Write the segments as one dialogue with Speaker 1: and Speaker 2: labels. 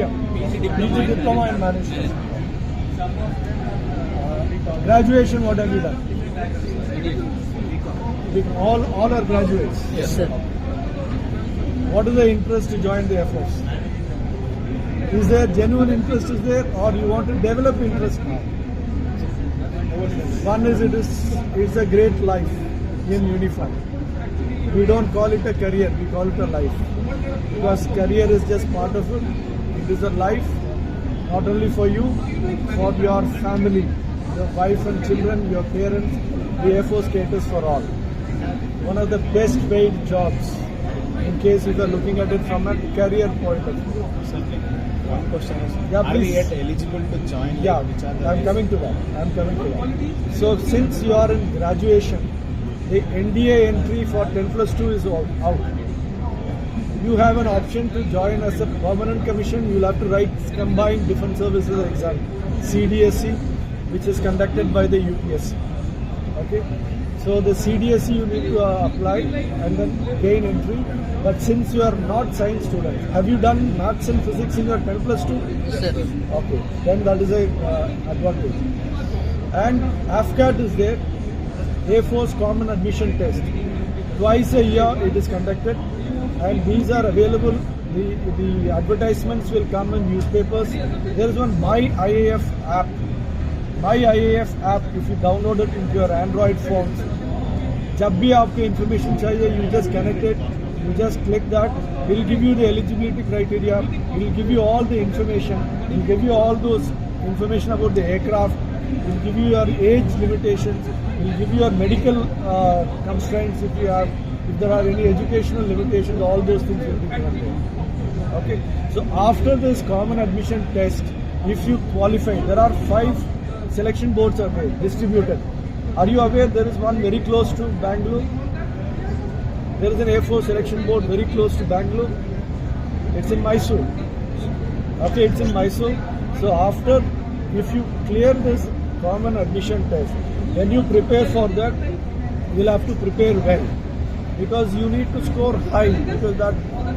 Speaker 1: BDM, PG Diploma in Management. Graduation, what have you done? All are graduates.
Speaker 2: Yes, sir.
Speaker 1: What is the interest to join the Air Force? Is there genuine interest is there, or you want to develop interest now? One is it's a great life in uniform. We don't call it a career, we call it a life. Because career is just part of it. It is a life, not only for you, for your family, your wife and children, your parents. The Air Force caters for all. One of the best paid jobs, in case you are looking at it from a career point of view.
Speaker 3: One question is,
Speaker 1: Yeah,
Speaker 3: are we
Speaker 1: please.
Speaker 3: yet eligible to join?
Speaker 1: Yeah,
Speaker 3: which are the
Speaker 1: I'm coming to that. So since you are in graduation, the NDA entry for 10+2 is out. You have an option to join as a permanent commission. You'll have to write combined defense services exam, CDSE, which is conducted by the UPSC. Okay. So the CDSE you need to apply and then gain entry. But since you are not science student, have you done maths and physics in your 10+2?
Speaker 2: Yes, sir.
Speaker 1: Okay, then that is a advantage. And AFCAT is there, Air Force Common Admission Test. Twice a year it is conducted, and these are available. The advertisements will come in newspapers. There is one My IAF app. My IAF app, if you download it into your Android phones, जब भी आपको information चाहिए, you just connect it, you just click that, it will give you the eligibility criteria, it will give you all the information, it will give you all those information about the aircraft, it will give you your age limitations, it will give you your medical constraints if there are any educational limitations, all those things will be given there. Okay, so after this common admission test, if you qualify, there are 5 selection boards are there, distributed. Are you aware there is one very close to Bangalore? There is an Air Force selection board very close to Bangalore. It's in Mysore. Okay, it's in Mysore. So after, if you clear this common admission test, when you prepare for that, you'll have to prepare well. Because you need to score high, because that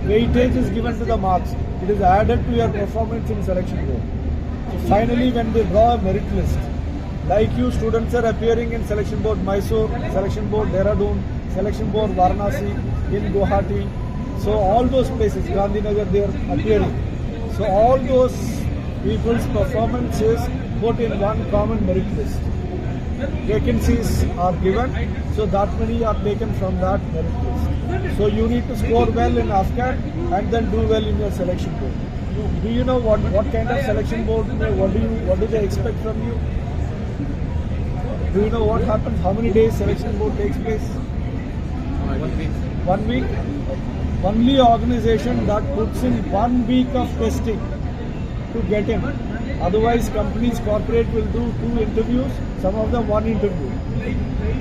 Speaker 1: weightage is given to the marks. It is added to your performance in selection board. So finally, when they draw a merit list, like you students are appearing in selection board Mysore, selection board Dehradun, selection board Varanasi, in Guwahati. So all those places, Gandhinagar, they are appearing. So all those people's performance is put in one common merit list. Vacancies are given, so that many are taken from that merit list. So you need to score well in AFCAT and then do well in your selection board. Do you know what kind of selection board, what do they expect from you? Do you know what happens? How many days selection board takes place?
Speaker 3: 1 week.
Speaker 1: 1 week? Only organization that puts in 1 week of testing to get in. Otherwise, companies, corporate will do 2 interviews, some of them 1 interview.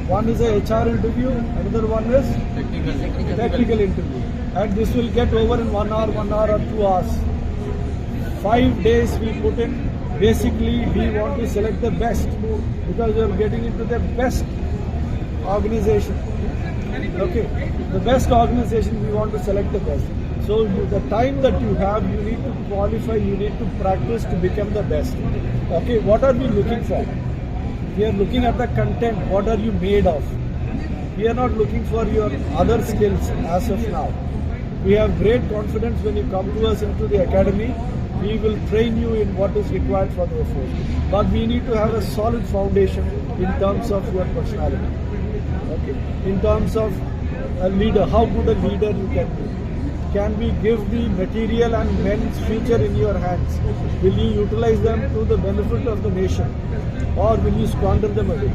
Speaker 1: One is a HR interview, another one is technical interview. And this will get over in 1 hour or 2 hours. 5 days we put in. Basically, we want to select the best because we are getting into the best organization. Okay, the best organization, we want to select the best. So the time that you have, you need to qualify, you need to practice to become the best. Okay, what are we looking for? We are looking at the content, what are you made of? We are not looking for your other skills as of now. We have great confidence when you come to us into the academy. We will train you in what is required for the Air Force. But we need to have a solid foundation in terms of your personality. Okay. In terms of a leader, how good a leader you can be. Can we give the material and men's future in your hands? Will you utilize them to the benefit of the nation? Or will you squander them away?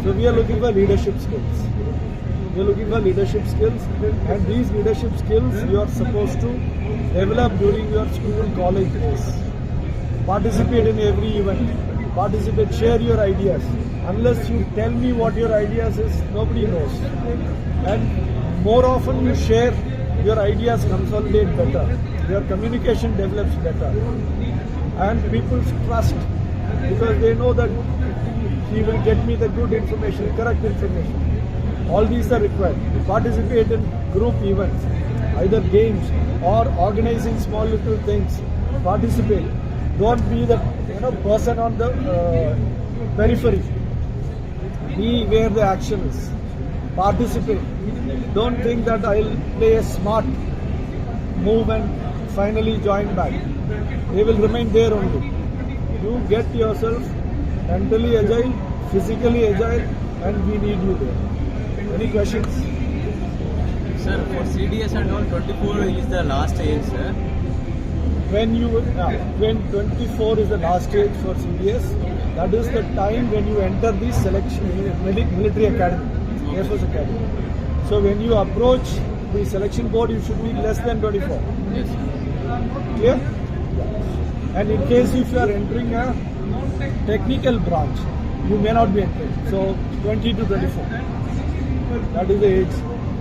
Speaker 1: So we are looking for leadership skills. We are looking for leadership skills, and these leadership skills you are supposed to develop during your school and college days. Participate in every event. Participate, share your ideas. Unless you tell me what your ideas is, nobody knows. And more often you share, your ideas consolidate better. Your communication develops better. And people's trust, because they know that he will get me the good information, correct information. All these are required. Participate in group events, either games or organizing small little things. Participate. Don't be the person on the periphery. Be where the action is. Participate. Don't think that I'll play a smart move and finally join back. They will remain there only. You get yourself mentally agile, physically agile, and we need you there. Any questions?
Speaker 2: Sir, for CDS and all, 24 is the last age, sir.
Speaker 1: When 24 is the last age for CDS, that is the time when you enter the selection military academy, Air Force Academy. So when you approach the selection board, you should be less than 24.
Speaker 2: Yes, sir.
Speaker 1: Clear? And in case if you are entering a technical branch, you may not be entering. So 20 to 24. That is the age.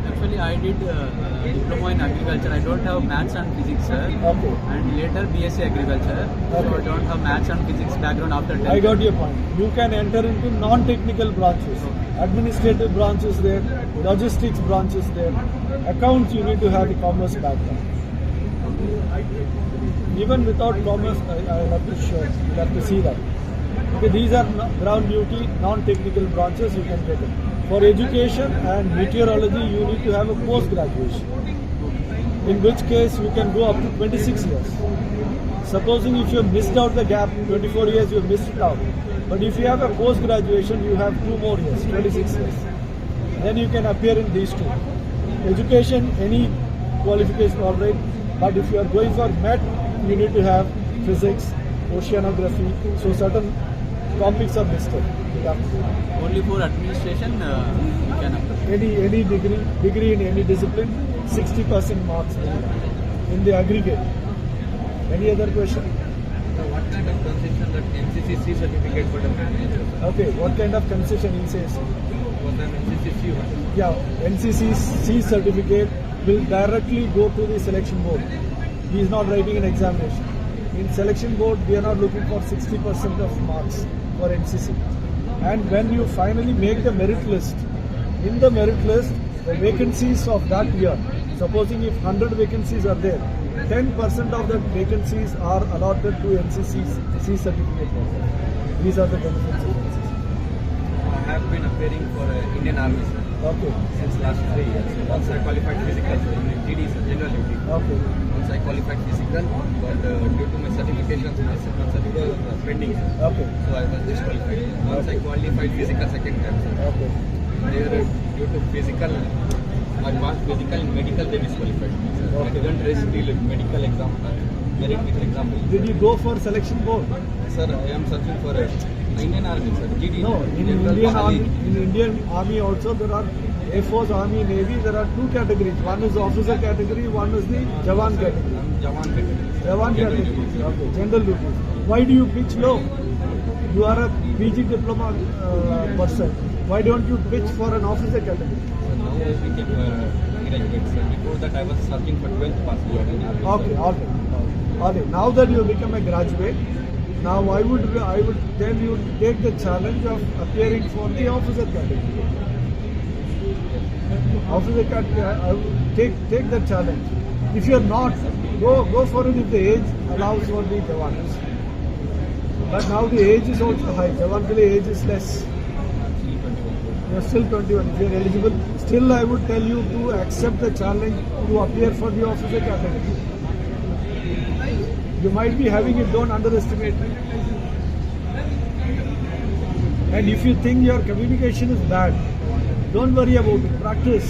Speaker 2: Actually, I did diploma in agriculture. I don't have maths and physics, sir.
Speaker 1: Okay.
Speaker 2: And later BSc agriculture. So
Speaker 1: Okay.
Speaker 2: I don't have maths and physics background after 10th.
Speaker 1: I got your point. You can enter into non-technical branches. Administrative branches there, logistics branches there. Accounts, you need to have a commerce background. Even without commerce, I'll have to show. You have to see that. Okay, these are ground duty, non-technical branches, you can get it. For education and meteorology, you need to have a post-graduation. In which case, you can go up to 26 years. Supposing if you have missed out the gap, 24 years, you have missed it out. But if you have a post-graduation, you have 2 more years, 26 years. Then you can appear in these two. Education, any qualification, all right. But if you are going for MET, you need to have physics, oceanography. So certain topics are listed. You have to do that.
Speaker 2: Only for administration, you can apply.
Speaker 1: Any degree in any discipline, 60% marks in the aggregate. Any other question?
Speaker 2: What kind of concession that NCCC certificate for the
Speaker 1: Okay, what kind of concession he says?
Speaker 2: was an NCCC one?
Speaker 1: Yeah, NCCC certificate will directly go to the selection board. He is not writing an examination. In selection board, we are not looking for 60% of marks for NCC. And when you finally make the merit list, in the merit list, the vacancies of that year, supposing if 100 vacancies are there, 10% of the vacancies are allotted to NCC certificate holders. These are the benefits of NCC.
Speaker 2: I have been appearing for Indian Army, sir,
Speaker 1: Okay.
Speaker 2: since last 3 years. Once I qualified physical in GD, sir, general duty.
Speaker 1: Okay.
Speaker 2: Once I qualified physical, but due to my certifications, my second certificate was pending, sir.
Speaker 1: Okay.
Speaker 2: So I was disqualified. Once I qualified physical second time, sir.
Speaker 1: Okay.
Speaker 2: There, due to physical, I passed physical and medical, they disqualified me, sir. I
Speaker 1: Okay.
Speaker 2: didn't raise till medical exam, merit with example.
Speaker 1: Did you go for selection board?
Speaker 2: Sir, I am searching for Indian Army, sir. GD.
Speaker 1: No, in Indian Army. In Indian Army also there are Air Force, Army, Navy. There are 2 categories. One is the officer category. One is the Jawan category.
Speaker 2: Jawan category.
Speaker 1: Jawan
Speaker 2: General
Speaker 1: category.
Speaker 2: duty, sir.
Speaker 1: Okay. General duties. Why do you pitch low? You are a PG diploma person. Why don't you pitch for an officer category?
Speaker 2: So now I became graduate, sir. Before that, I was searching for 12th pass job in Army.
Speaker 1: Okay, all right. All right. Now that you have become a graduate, now I would tell you to take the challenge of appearing for the officer category. Officer category, I would take the challenge. If you are not, go for it if the age allows for the Jawans. But now the age is also high. Jawan ke liye age is less. You are still 21. If you are eligible, still I would tell you to accept the challenge to appear for the officer category. You might be having it, don't underestimate it. And if you think your communication is bad, don't worry about it. Practice.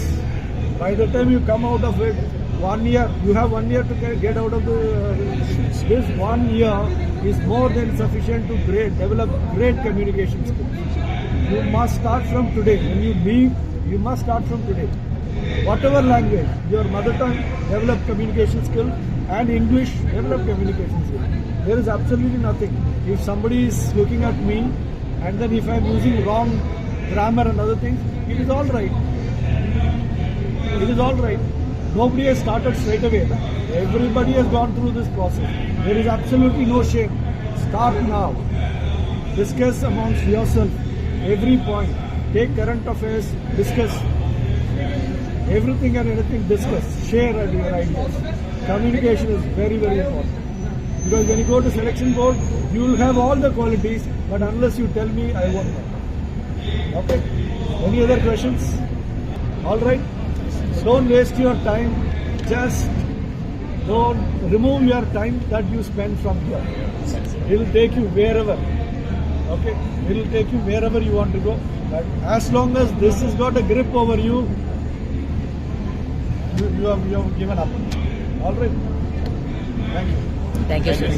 Speaker 1: By the time you come out of it, 1 year, you have 1 year to get out of this 1 year is more than sufficient to develop great communication skills. You must start from today. When you leave, you must start from today. Whatever language, your mother tongue, develop communication skill, and English, develop communication skill. There is absolutely nothing. If somebody is looking at me, and then if I am using wrong grammar and other things, it is all right. It is all right. Nobody has started straight away. Everybody has gone through this process. There is absolutely no shame. Start now. Discuss amongst yourself every point. Take current affairs, discuss. Everything and anything, discuss. Share your ideas. Communication is very, very important. Because when you go to selection board, you will have all the qualities, but unless you tell me, I won't know. Okay? Any other questions? All right? Don't waste your time. Just don't remove your time that you spend from here. It will take you wherever. Okay? It will take you wherever you want to go. But as long as this has got a grip over you, you have given up. All right? Thank you.
Speaker 4: Thank you, sir.